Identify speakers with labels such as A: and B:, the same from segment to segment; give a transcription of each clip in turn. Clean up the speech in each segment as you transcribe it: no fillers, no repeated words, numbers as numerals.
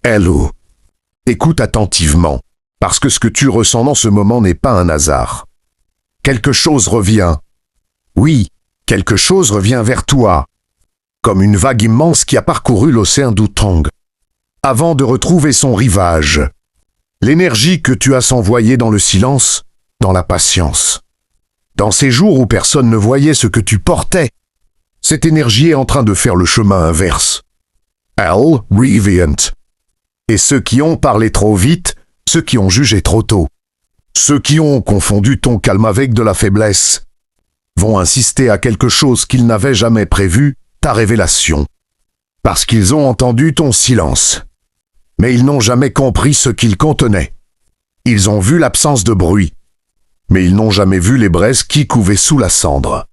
A: Hello. Écoute attentivement, parce que ce que tu ressens dans ce moment n'est pas un hasard. Quelque chose revient. Oui, quelque chose revient vers toi, comme une vague immense qui a parcouru l'océan d'Outang, avant de retrouver son rivage. L'énergie que tu as s'envoyer dans le silence, dans la patience. Dans ces jours où personne ne voyait ce que tu portais, cette énergie est en train de faire le chemin inverse. Elle revient. Et ceux qui ont parlé trop vite, ceux qui ont jugé trop tôt, ceux qui ont confondu ton calme avec de la faiblesse, vont insister à quelque chose qu'ils n'avaient jamais prévu, ta révélation. Parce qu'ils ont entendu ton silence. Mais ils n'ont jamais compris ce qu'il contenait. Ils ont vu l'absence de bruit. Mais ils n'ont jamais vu les braises qui couvaient sous la cendre.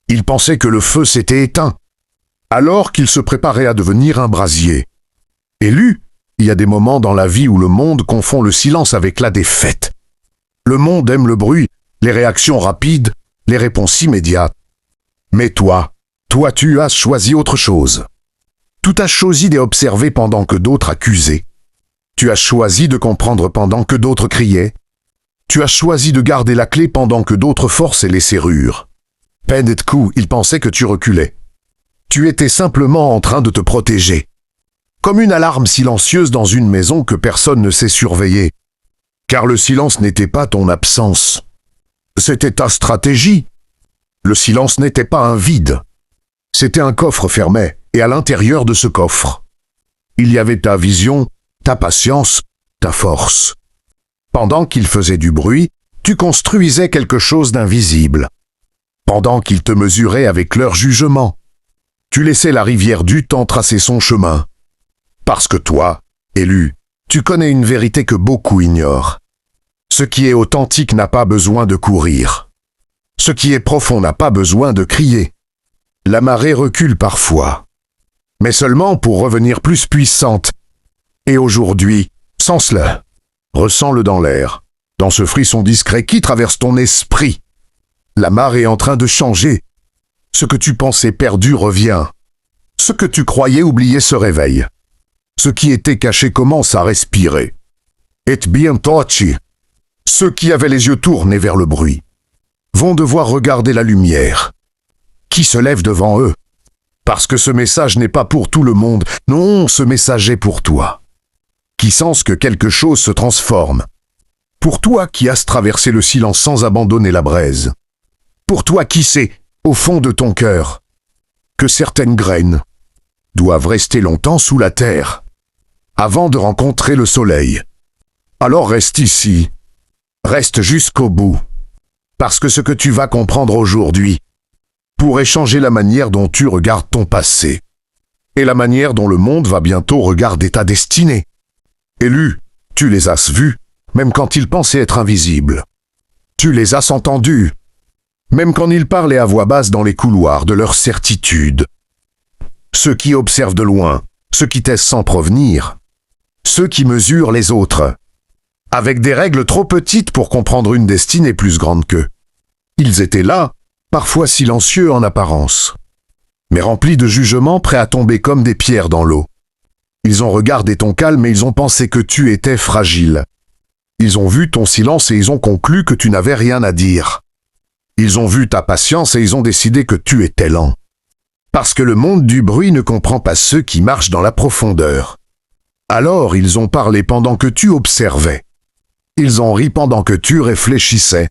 A: Ils pensaient que le feu s'était éteint, alors qu'ils se préparaient à devenir un brasier. Élu, il y a des moments dans la vie où le monde confond le silence avec la défaite. Le monde aime le bruit, les réactions rapides, les réponses immédiates. Mais toi, tu as choisi autre chose. Tu as choisi d'observer pendant que d'autres accusaient. Tu as choisi de comprendre pendant que d'autres criaient. Tu as choisi de garder la clé pendant que d'autres forçaient les serrures. Peine de coup, ils pensaient que tu reculais. Tu étais simplement en train de te protéger. Comme une alarme silencieuse dans une maison que personne ne sait surveiller. Car le silence n'était pas ton absence. C'était ta stratégie. Le silence n'était pas un vide. C'était un coffre fermé, et à l'intérieur de ce coffre, il y avait ta vision, ta patience, ta force. Pendant qu'ils faisaient du bruit, tu construisais quelque chose d'invisible. Pendant qu'ils te mesuraient avec leur jugement, tu laissais la rivière du temps tracer son chemin. Parce que toi, élu, tu connais une vérité que beaucoup ignorent. Ce qui est authentique n'a pas besoin de courir. Ce qui est profond n'a pas besoin de crier. La marée recule parfois, mais seulement pour revenir plus puissante. Et aujourd'hui, sens-le, ressens-le dans l'air, dans ce frisson discret qui traverse ton esprit. La marée est en train de changer. Ce que tu pensais perdu revient. Ce que tu croyais oublié se réveille. Ce qui était caché commence à respirer. Et bien touché. Ceux qui avaient les yeux tournés vers le bruit vont devoir regarder la lumière qui se lève devant eux. Parce que ce message n'est pas pour tout le monde. Non, ce message est pour toi. Qui sens que quelque chose se transforme. Pour toi qui as traversé le silence sans abandonner la braise. Pour toi qui sais, au fond de ton cœur, que certaines graines doivent rester longtemps sous la terre avant de rencontrer le soleil. Alors reste ici. Reste jusqu'au bout. Parce que ce que tu vas comprendre aujourd'hui pourrait changer la manière dont tu regardes ton passé et la manière dont le monde va bientôt regarder ta destinée. Élu, tu les as vus, même quand ils pensaient être invisibles. Tu les as entendus, même quand ils parlaient à voix basse dans les couloirs de leur certitude. Ceux qui observent de loin, ceux qui testent sans provenir, ceux qui mesurent les autres, avec des règles trop petites pour comprendre une destinée plus grande qu'eux. Ils étaient là, parfois silencieux en apparence, mais remplis de jugements prêts à tomber comme des pierres dans l'eau. Ils ont regardé ton calme et ils ont pensé que tu étais fragile. Ils ont vu ton silence et ils ont conclu que tu n'avais rien à dire. Ils ont vu ta patience et ils ont décidé que tu étais lent. Parce que le monde du bruit ne comprend pas ceux qui marchent dans la profondeur. Alors ils ont parlé pendant que tu observais. Ils ont ri pendant que tu réfléchissais.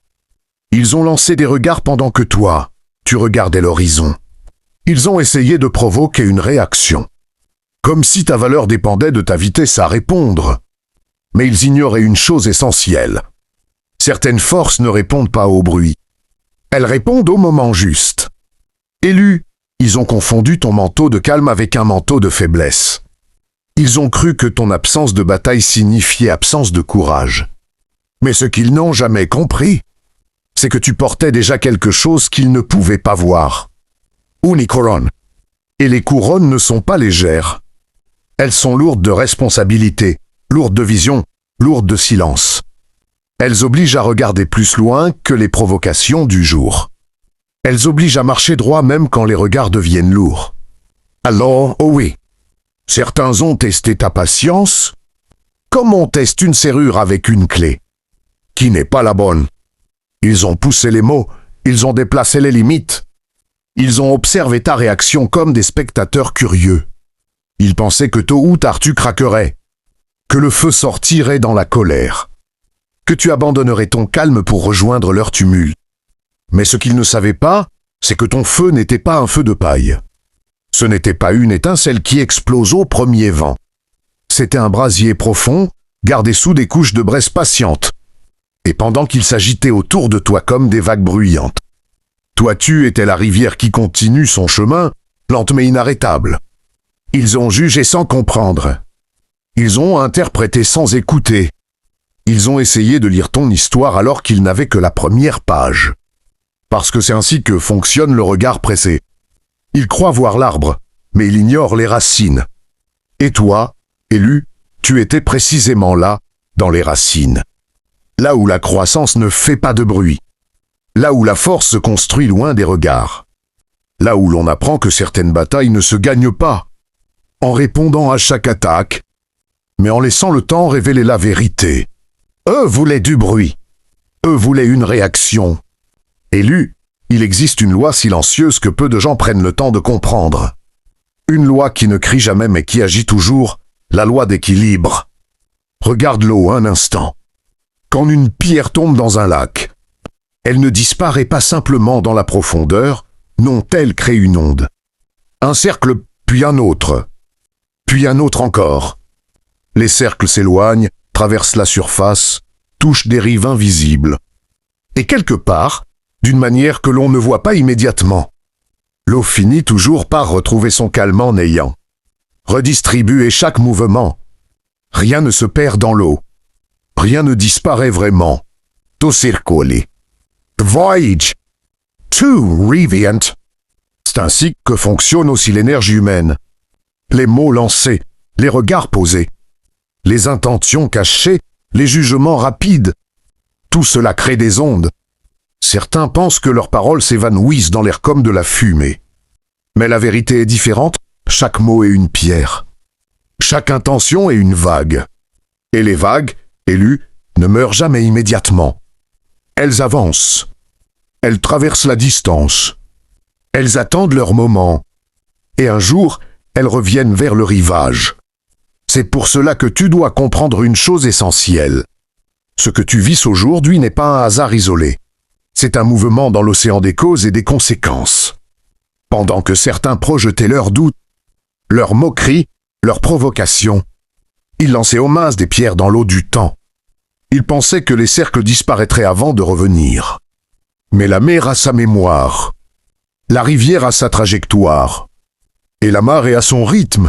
A: Ils ont lancé des regards pendant que toi, tu regardais l'horizon. Ils ont essayé de provoquer une réaction. Comme si ta valeur dépendait de ta vitesse à répondre. Mais ils ignoraient une chose essentielle. Certaines forces ne répondent pas au bruit. Elles répondent au moment juste. Élu, ils ont confondu ton manteau de calme avec un manteau de faiblesse. Ils ont cru que ton absence de bataille signifiait absence de courage. Mais ce qu'ils n'ont jamais compris, c'est que tu portais déjà quelque chose qu'ils ne pouvaient pas voir. Une couronne. Et les couronnes ne sont pas légères. Elles sont lourdes de responsabilité, lourdes de vision, lourdes de silence. Elles obligent à regarder plus loin que les provocations du jour. Elles obligent à marcher droit même quand les regards deviennent lourds. Alors, oh oui, Certains ont testé ta patience, comme on teste une serrure avec une clé, qui n'est pas la bonne. Ils ont poussé les mots, ils ont déplacé les limites. Ils ont observé ta réaction comme des spectateurs curieux. Ils pensaient que tôt ou tard tu craquerais, que le feu sortirait dans la colère, que tu abandonnerais ton calme pour rejoindre leur tumulte. Mais ce qu'ils ne savaient pas, c'est que ton feu n'était pas un feu de paille. Ce n'était pas une étincelle qui explose au premier vent. C'était un brasier profond, gardé sous des couches de braise patiente. Et pendant qu'il s'agitait autour de toi comme des vagues bruyantes. Toi tu étais la rivière qui continue son chemin, lente mais inarrêtable. Ils ont jugé sans comprendre. Ils ont interprété sans écouter. Ils ont essayé de lire ton histoire alors qu'ils n'avaient que la première page. Parce que c'est ainsi que fonctionne le regard pressé. Ils croient voir l'arbre, mais ils ignorent les racines. Et toi, élu, tu étais précisément là, dans les racines. Là où la croissance ne fait pas de bruit. Là où la force se construit loin des regards. Là où l'on apprend que certaines batailles ne se gagnent pas, en répondant à chaque attaque, mais en laissant le temps révéler la vérité. Eux voulaient du bruit. Eux voulaient une réaction. Élu, il existe une loi silencieuse que peu de gens prennent le temps de comprendre. Une loi qui ne crie jamais mais qui agit toujours, la loi d'équilibre. Regarde l'eau un instant. Quand une pierre tombe dans un lac, elle ne disparaît pas simplement dans la profondeur, non, elle crée une onde. Un cercle, puis un autre encore. Les cercles s'éloignent, traversent la surface, touchent des rives invisibles. Et quelque part, d'une manière que l'on ne voit pas immédiatement, l'eau finit toujours par retrouver son calme en ayant redistribué chaque mouvement. Rien ne se perd dans l'eau. Rien ne disparaît vraiment. To circoli. Voyage. To revient. C'est ainsi que fonctionne aussi l'énergie humaine. Les mots lancés, les regards posés, les intentions cachées, les jugements rapides. Tout cela crée des ondes. Certains pensent que leurs paroles s'évanouissent dans l'air comme de la fumée. Mais la vérité est différente, chaque mot est une pierre. Chaque intention est une vague. Et les vagues, élues, ne meurent jamais immédiatement. Elles avancent. Elles traversent la distance. Elles attendent leur moment. Et un jour, elles reviennent vers le rivage. C'est pour cela que tu dois comprendre une chose essentielle. Ce que tu vis aujourd'hui n'est pas un hasard isolé. C'est un mouvement dans l'océan des causes et des conséquences. Pendant que certains projetaient leurs doutes, leurs moqueries, leurs provocations, ils lançaient aux masses des pierres dans l'eau du temps. Ils pensaient que les cercles disparaîtraient avant de revenir. Mais la mer a sa mémoire. La rivière a sa trajectoire. Et la marée a son rythme.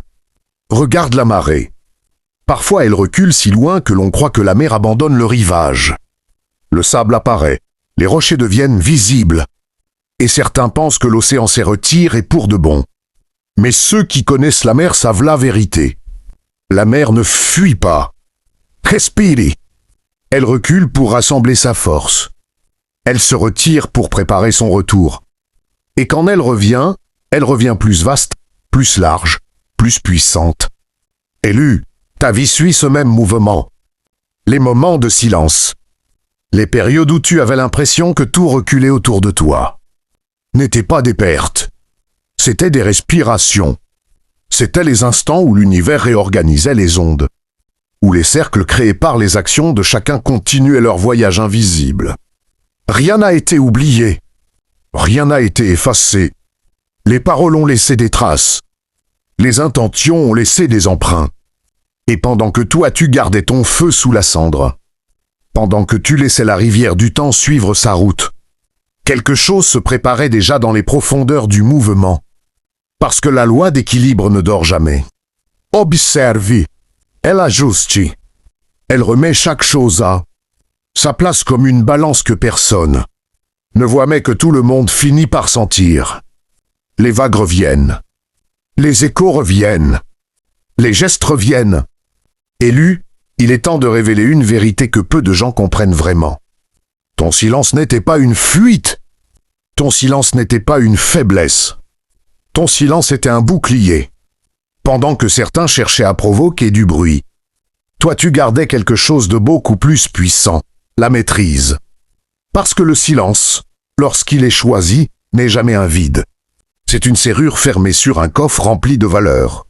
A: Regarde la marée. Parfois elle recule si loin que l'on croit que la mer abandonne le rivage. Le sable apparaît, les rochers deviennent visibles. Et certains pensent que l'océan s'y retire et pour de bon. Mais ceux qui connaissent la mer savent la vérité. La mer ne fuit pas. Respiri. Elle recule pour rassembler sa force. Elle se retire pour préparer son retour. Et quand elle revient plus vaste, plus large, plus puissante. Élu, ta vie suit ce même mouvement. Les moments de silence. Les périodes où tu avais l'impression que tout reculait autour de toi. N'étaient pas des pertes. C'étaient des respirations. C'étaient les instants où l'univers réorganisait les ondes. Où les cercles créés par les actions de chacun continuaient leur voyage invisible. Rien n'a été oublié. Rien n'a été effacé. Les paroles ont laissé des traces. Les intentions ont laissé des empreintes. Et pendant que toi tu gardais ton feu sous la cendre, pendant que tu laissais la rivière du temps suivre sa route, quelque chose se préparait déjà dans les profondeurs du mouvement. Parce que la loi d'équilibre ne dort jamais. Observi. Elle ajusti. Elle remet chaque chose à sa place comme une balance que personne ne voit mais que tout le monde finit par sentir. Les vagues reviennent. Les échos reviennent. Les gestes reviennent. Élu, il est temps de révéler une vérité que peu de gens comprennent vraiment. Ton silence n'était pas une fuite. Ton silence n'était pas une faiblesse. Ton silence était un bouclier. pendant que certains cherchaient à provoquer du bruit. Toi tu gardais quelque chose de beaucoup plus puissant, la maîtrise. Parce que le silence, lorsqu'il est choisi, n'est jamais un vide. C'est une serrure fermée sur un coffre rempli de valeurs.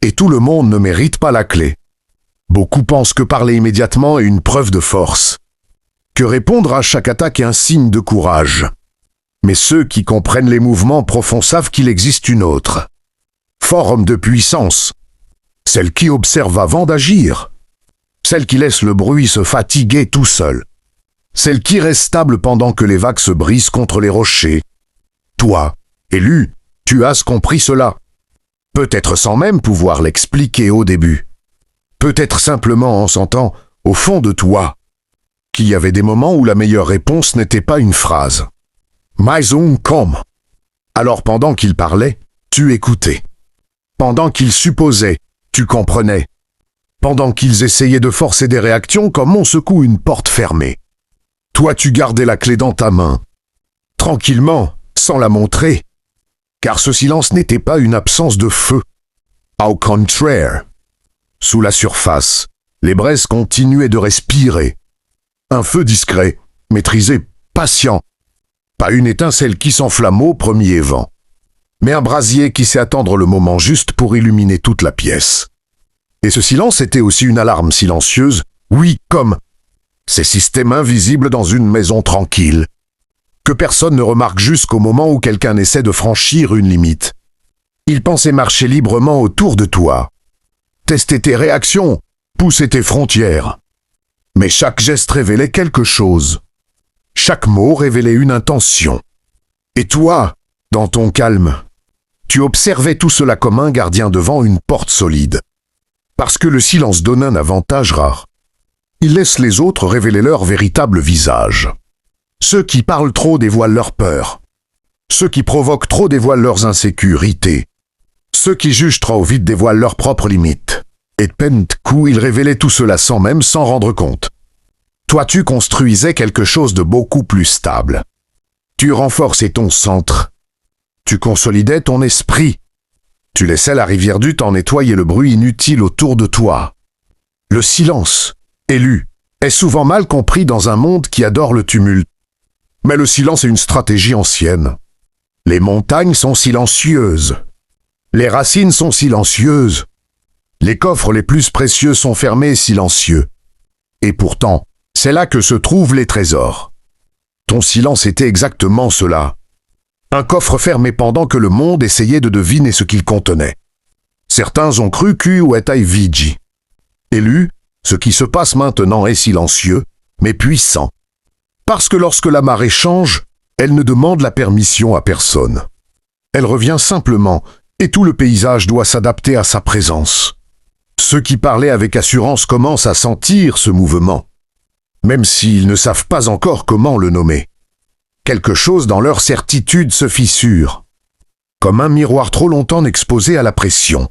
A: Et tout le monde ne mérite pas la clé. Beaucoup pensent que parler immédiatement est une preuve de force, que répondre à chaque attaque est un signe de courage. Mais ceux qui comprennent les mouvements profonds savent qu'il existe une autre forme de puissance, celle qui observe avant d'agir, celle qui laisse le bruit se fatiguer tout seul, celle qui reste stable pendant que les vagues se brisent contre les rochers. Toi, élu, tu as compris cela. Peut-être sans même pouvoir l'expliquer au début. Peut-être simplement en sentant, au fond de toi, qu'il y avait des moments où la meilleure réponse n'était pas une phrase. Maison comme. Alors pendant qu'il parlait, tu écoutais. Pendant qu'ils supposaient, tu comprenais. Pendant qu'ils essayaient de forcer des réactions comme on secoue une porte fermée. Toi tu gardais la clé dans ta main. Tranquillement, sans la montrer. Car ce silence n'était pas une absence de feu. Au contraire. Sous la surface, les braises continuaient de respirer. Un feu discret, maîtrisé, patient. Pas une étincelle qui s'enflamme au premier vent, mais un brasier qui sait attendre le moment juste pour illuminer toute la pièce. Et ce silence était aussi une alarme silencieuse, oui, comme ces systèmes invisibles dans une maison tranquille, que personne ne remarque jusqu'au moment où quelqu'un essaie de franchir une limite. Il pensait marcher librement autour de toi, tester tes réactions, pousser tes frontières. Mais chaque geste révélait quelque chose. Chaque mot révélait une intention. Et toi, dans ton calme, tu observais tout cela comme un gardien devant une porte solide. Parce que le silence donne un avantage rare. Il laisse les autres révéler leur véritable visage. Ceux qui parlent trop dévoilent leurs peurs. Ceux qui provoquent trop dévoilent leurs insécurités. Ceux qui jugent trop vite dévoilent leurs propres limites. Et peine de coup, il révélait tout cela sans même s'en rendre compte. Toi, tu construisais quelque chose de beaucoup plus stable. Tu renforçais ton centre. Tu consolidais ton esprit. Tu laissais la rivière du temps nettoyer le bruit inutile autour de toi. Le silence, élu, est souvent mal compris dans un monde qui adore le tumulte. Mais le silence est une stratégie ancienne. Les montagnes sont silencieuses. Les racines sont silencieuses. Les coffres les plus précieux sont fermés et silencieux. Et pourtant, c'est là que se trouvent les trésors. Ton silence était exactement cela. Un coffre fermé pendant que le monde essayait de deviner ce qu'il contenait. Certains ont cru qu'Uetai Vigi. Élu, ce qui se passe maintenant est silencieux, mais puissant. Parce que lorsque la marée change, elle ne demande la permission à personne. Elle revient simplement, et tout le paysage doit s'adapter à sa présence. Ceux qui parlaient avec assurance commencent à sentir ce mouvement, même s'ils ne savent pas encore comment le nommer. Quelque chose dans leur certitude se fissure, comme un miroir trop longtemps exposé à la pression.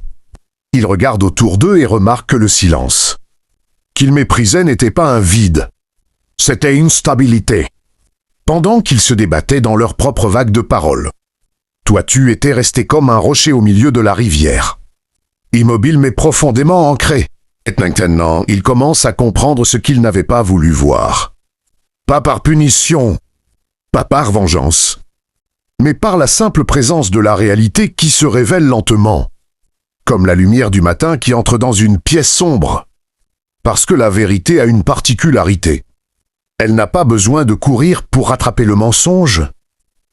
A: Ils regardent autour d'eux et remarquent que le silence qu'ils méprisaient n'était pas un vide, c'était une stabilité. Pendant qu'ils se débattaient dans leur propre vague de paroles, toi tu étais resté comme un rocher au milieu de la rivière, immobile mais profondément ancré. Et maintenant, ils commencent à comprendre ce qu'ils n'avaient pas voulu voir. Pas par punition, pas par vengeance, mais par la simple présence de la réalité qui se révèle lentement, comme la lumière du matin qui entre dans une pièce sombre. Parce que la vérité a une particularité. Elle n'a pas besoin de courir pour rattraper le mensonge.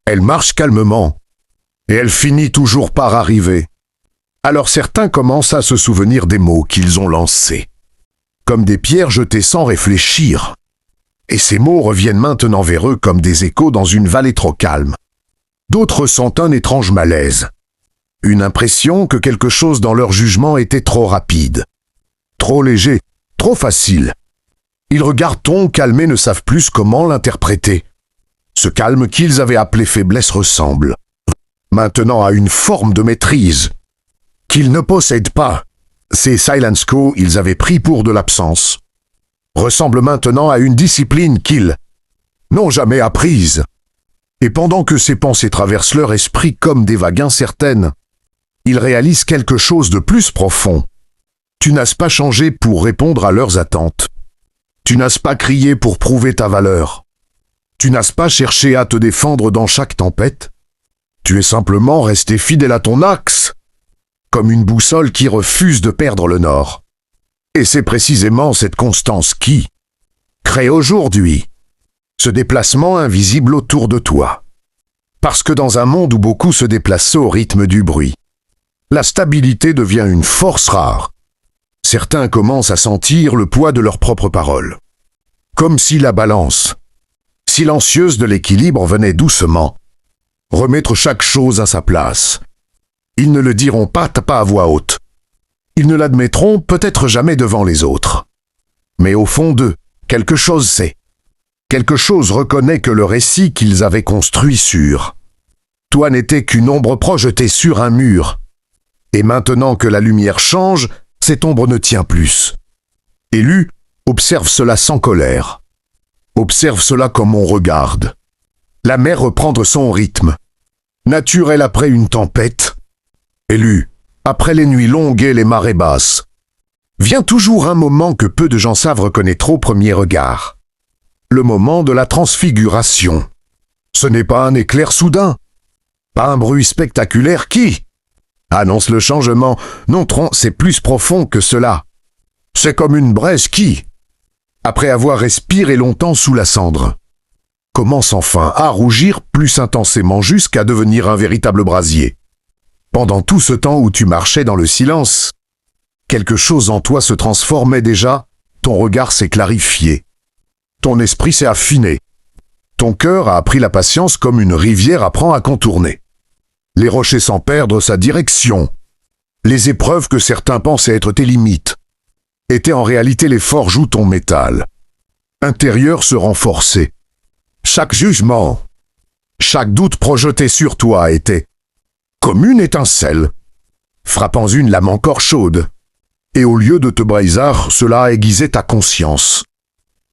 A: Elle marche calmement, et elle finit toujours par arriver. Alors certains commencent à se souvenir des mots qu'ils ont lancés, comme des pierres jetées sans réfléchir. Et ces mots reviennent maintenant vers eux comme des échos dans une vallée trop calme. D'autres sentent un étrange malaise, une impression que quelque chose dans leur jugement était trop rapide, trop léger, trop facile. Ils regardent ton calme et ne savent plus comment l'interpréter. Ce calme qu'ils avaient appelé faiblesse ressemble maintenant à une forme de maîtrise qu'ils ne possèdent pas. Ces Silence Co, ils avaient pris pour de l'absence, ressemble maintenant à une discipline qu'ils n'ont jamais apprise. Et pendant que ces pensées traversent leur esprit comme des vagues incertaines, Ils réalisent quelque chose de plus profond. Tu n'as pas changé pour répondre à leurs attentes. Tu n'as pas crié pour prouver ta valeur. Tu n'as pas cherché à te défendre dans chaque tempête. Tu es simplement resté fidèle à ton axe, comme une boussole qui refuse de perdre le nord. Et c'est précisément cette constance qui crée aujourd'hui ce déplacement invisible autour de toi. Parce que dans un monde où beaucoup se déplacent au rythme du bruit, la stabilité devient une force rare. Certains commencent à sentir le poids de leurs propres paroles. Comme si la balance silencieuse de l'équilibre venait doucement remettre chaque chose à sa place. Ils ne le diront pas à voix haute. Ils ne l'admettront peut-être jamais devant les autres. Mais au fond d'eux, quelque chose sait. Quelque chose reconnaît que le récit qu'ils avaient construit sur toi n'était qu'une ombre projetée sur un mur. Et maintenant que la lumière change, cette ombre ne tient plus. Élu, observe cela sans colère. Observe cela comme on regarde la mer reprendre son rythme. Naturel après une tempête. Élu, après les nuits longues et les marées basses. Vient toujours un moment que peu de gens savent reconnaître au premier regard. Le moment de la transfiguration. Ce n'est pas un éclair soudain, pas un bruit spectaculaire qui annonce le changement. Non, c'est plus profond que cela. C'est comme une braise qui, après avoir respiré longtemps sous la cendre, commence enfin à rougir plus intensément jusqu'à devenir un véritable brasier. Pendant tout ce temps où tu marchais dans le silence, quelque chose en toi se transformait déjà, ton regard s'est clarifié, ton esprit s'est affiné, ton cœur a appris la patience comme une rivière apprend à contourner. Les rochers sans perdre sa direction, les épreuves que certains pensaient être tes limites, étaient en réalité les forges où ton métal intérieur se renforçait. Chaque jugement, chaque doute projeté sur toi était comme une étincelle, frappant une lame encore chaude, et au lieu de te briser, cela aiguisait ta conscience.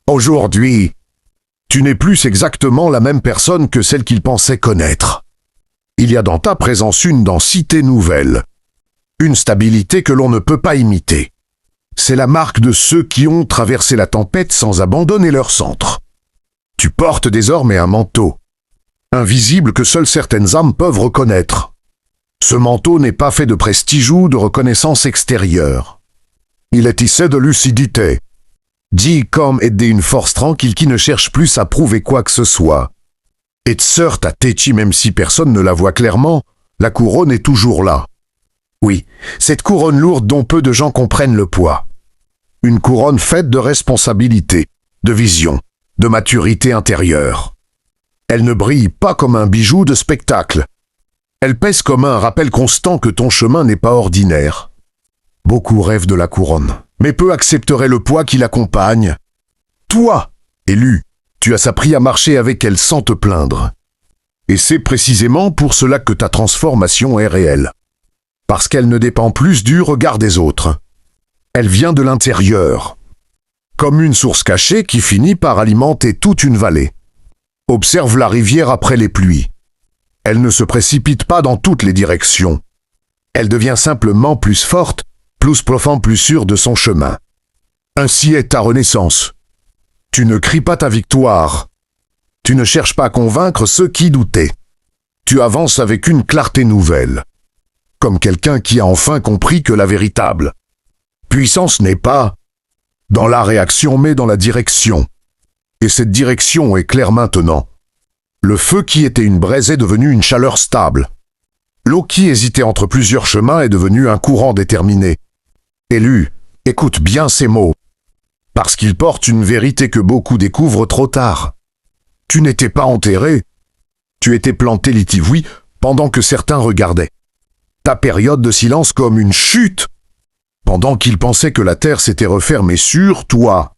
A: Aujourd'hui, tu n'es plus exactement la même personne que celle qu'ils pensaient connaître. Il y a dans ta présence une densité nouvelle, une stabilité que l'on ne peut pas imiter. C'est la marque de ceux qui ont traversé la tempête sans abandonner leur centre. Tu portes désormais un manteau, invisible que seules certaines âmes peuvent reconnaître. Ce manteau n'est pas fait de prestige ou de reconnaissance extérieure. Il est tissé de lucidité, dit comme aider une force tranquille qui ne cherche plus à prouver quoi que ce soit. Et Tseur Tatechi, même si personne ne la voit clairement, la couronne est toujours là. Oui, cette couronne lourde dont peu de gens comprennent le poids. Une couronne faite de responsabilité, de vision, de maturité intérieure. Elle ne brille pas comme un bijou de spectacle. Elle pèse comme un rappel constant que ton chemin n'est pas ordinaire. Beaucoup rêvent de la couronne, mais peu accepteraient le poids qui l'accompagne. Toi, élu, tu as appris à marcher avec elle sans te plaindre. Et c'est précisément pour cela que ta transformation est réelle. Parce qu'elle ne dépend plus du regard des autres. Elle vient de l'intérieur. Comme une source cachée qui finit par alimenter toute une vallée. Observe la rivière après les pluies. Elle ne se précipite pas dans toutes les directions. Elle devient simplement plus forte, plus profonde, plus sûre de son chemin. Ainsi est ta renaissance. Tu ne cries pas ta victoire. Tu ne cherches pas à convaincre ceux qui doutaient. Tu avances avec une clarté nouvelle. Comme quelqu'un qui a enfin compris que la véritable puissance n'est pas dans la réaction mais dans la direction. Et cette direction est claire maintenant. Le feu qui était une braise est devenu une chaleur stable. L'eau qui hésitait entre plusieurs chemins est devenue un courant déterminé. Élu, écoute bien ces mots. Parce qu'ils portent une vérité que beaucoup découvrent trop tard. Tu n'étais pas enterré. Tu étais planté litivoui pendant que certains regardaient. Ta période de silence comme une chute. Pendant qu'ils pensaient que la terre s'était refermée sur toi.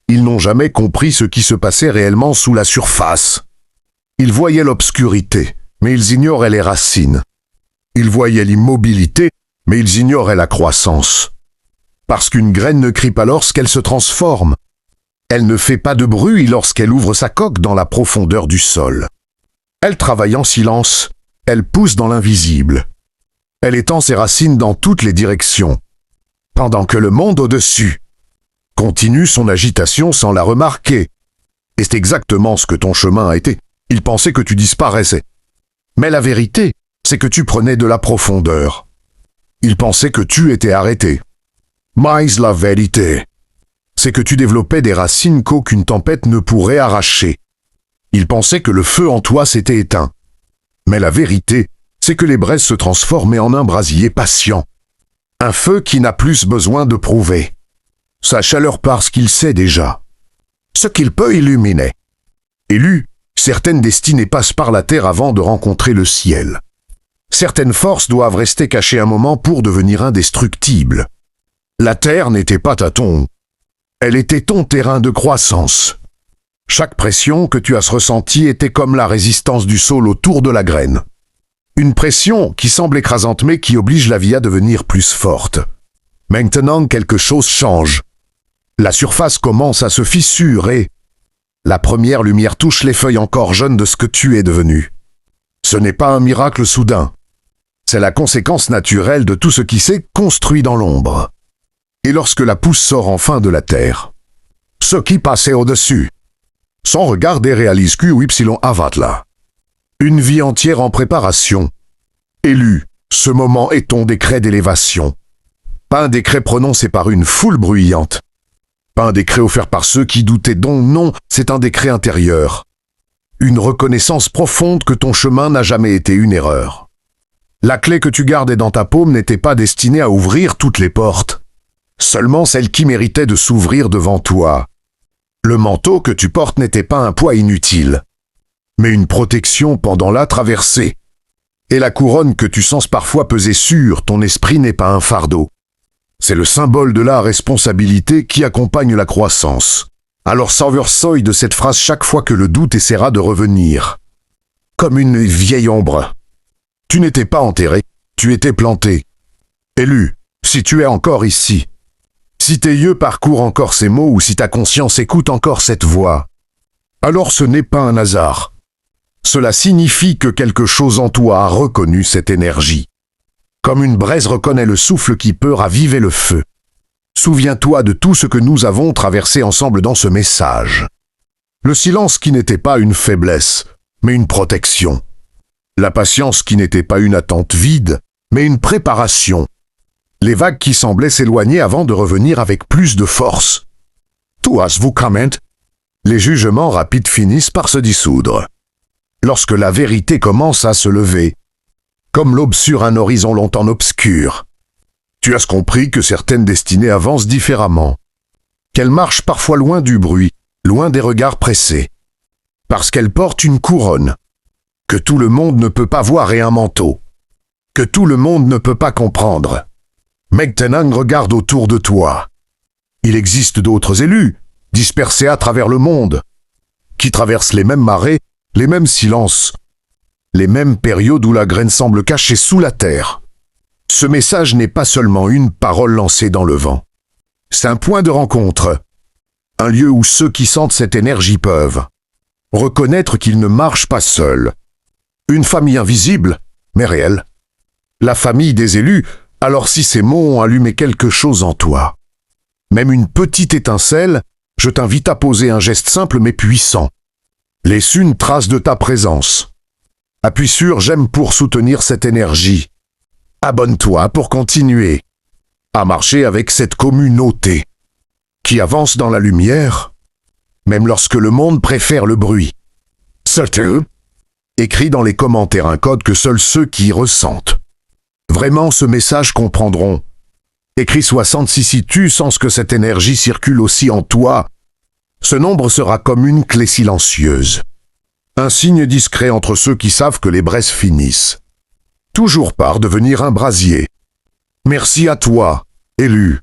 A: Ils n'ont jamais compris ce qui se passait réellement sous la surface. Ils voyaient l'obscurité, mais ils ignoraient les racines. Ils voyaient l'immobilité, mais ils ignoraient la croissance. Parce qu'une graine ne crie pas lorsqu'elle se transforme. Elle ne fait pas de bruit lorsqu'elle ouvre sa coque dans la profondeur du sol. Elle travaille en silence, elle pousse dans l'invisible. Elle étend ses racines dans toutes les directions, pendant que le monde au-dessus continue son agitation sans la remarquer. Et c'est exactement ce que ton chemin a été. Il pensait que tu disparaissais. Mais la vérité, c'est que tu prenais de la profondeur. Il pensait que tu étais arrêté. Mais la vérité, c'est que tu développais des racines qu'aucune tempête ne pourrait arracher. Il pensait que le feu en toi s'était éteint. Mais la vérité, c'est que les braises se transformaient en un brasier patient. Un feu qui n'a plus besoin de prouver sa chaleur parce qu'il sait déjà ce qu'il peut illuminer. Élu, certaines destinées passent par la terre avant de rencontrer le ciel. Certaines forces doivent rester cachées un moment pour devenir indestructibles. La terre n'était pas ta tombe. Elle était ton terrain de croissance. Chaque pression que tu as ressentie était comme la résistance du sol autour de la graine. Une pression qui semble écrasante mais qui oblige la vie à devenir plus forte. Maintenant, quelque chose change. La surface commence à se fissurer. La première lumière touche les feuilles encore jeunes de ce que tu es devenu. Ce n'est pas un miracle soudain. C'est la conséquence naturelle de tout ce qui s'est construit dans l'ombre. Et lorsque la pousse sort enfin de la terre, ce qui passait au-dessus, sans regarder réalise QY Avatla. Une vie entière en préparation. Élu, ce moment est ton décret d'élévation. Pas un décret prononcé par une foule bruyante. Pas un décret offert par ceux qui doutaient dont non, c'est un décret intérieur. Une reconnaissance profonde que ton chemin n'a jamais été une erreur. La clé que tu gardais dans ta paume n'était pas destinée à ouvrir toutes les portes. Seulement celle qui méritait de s'ouvrir devant toi. Le manteau que tu portes n'était pas un poids inutile, mais une protection pendant la traversée. Et la couronne que tu sens parfois peser sur ton esprit n'est pas un fardeau. C'est le symbole de la responsabilité qui accompagne la croissance. Alors s'enversoille de cette phrase chaque fois que le doute essaiera de revenir. Comme une vieille ombre. Tu n'étais pas enterré, tu étais planté. Élu, si tu es encore ici, si tes yeux parcourent encore ces mots ou si ta conscience écoute encore cette voix, alors ce n'est pas un hasard. Cela signifie que quelque chose en toi a reconnu cette énergie. Comme une braise reconnaît le souffle qui peut raviver le feu. Souviens-toi de tout ce que nous avons traversé ensemble dans ce message. Le silence qui n'était pas une faiblesse, mais une protection. La patience qui n'était pas une attente vide, mais une préparation. Les vagues qui semblaient s'éloigner avant de revenir avec plus de force. Tuas vous comment? Les jugements rapides finissent par se dissoudre. Lorsque la vérité commence à se lever, comme l'aube sur un horizon longtemps obscur, tu as compris que certaines destinées avancent différemment, qu'elles marchent parfois loin du bruit, loin des regards pressés, parce qu'elles portent une couronne, que tout le monde ne peut pas voir et un manteau, que tout le monde ne peut pas comprendre. Maintenant, regarde autour de toi. Il existe d'autres élus, dispersés à travers le monde, qui traversent les mêmes marées, les mêmes silences, les mêmes périodes où la graine semble cachée sous la terre. Ce message n'est pas seulement une parole lancée dans le vent. C'est un point de rencontre, un lieu où ceux qui sentent cette énergie peuvent reconnaître qu'ils ne marchent pas seuls. Une famille invisible, mais réelle. La famille des élus, alors si ces mots ont allumé quelque chose en toi, même une petite étincelle, je t'invite à poser un geste simple mais puissant. Laisse une trace de ta présence. Appuie sur j'aime pour soutenir cette énergie. Abonne-toi pour continuer à marcher avec cette communauté qui avance dans la lumière, même lorsque le monde préfère le bruit. Surtout, écris dans les commentaires un code que seuls ceux qui ressentent vraiment ce message comprendront. Écris 66 si tu sens que cette énergie circule aussi en toi. Ce nombre sera comme une clé silencieuse. Un signe discret entre ceux qui savent que les braises finissent. Toujours par devenir un brasier. Merci à toi, élu.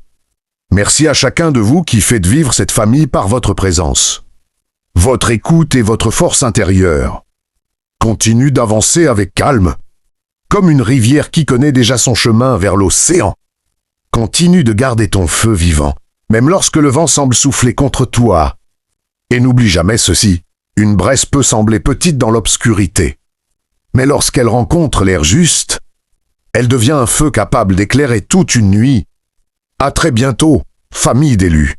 A: Merci à chacun de vous qui faites vivre cette famille par votre présence. Votre écoute et votre force intérieure. Continue d'avancer avec calme, comme une rivière qui connaît déjà son chemin vers l'océan. Continue de garder ton feu vivant, même lorsque le vent semble souffler contre toi. Et n'oublie jamais ceci, une braise peut sembler petite dans l'obscurité. Mais lorsqu'elle rencontre l'air juste, Elle devient un feu capable d'éclairer toute une nuit. À très bientôt, famille d'élus.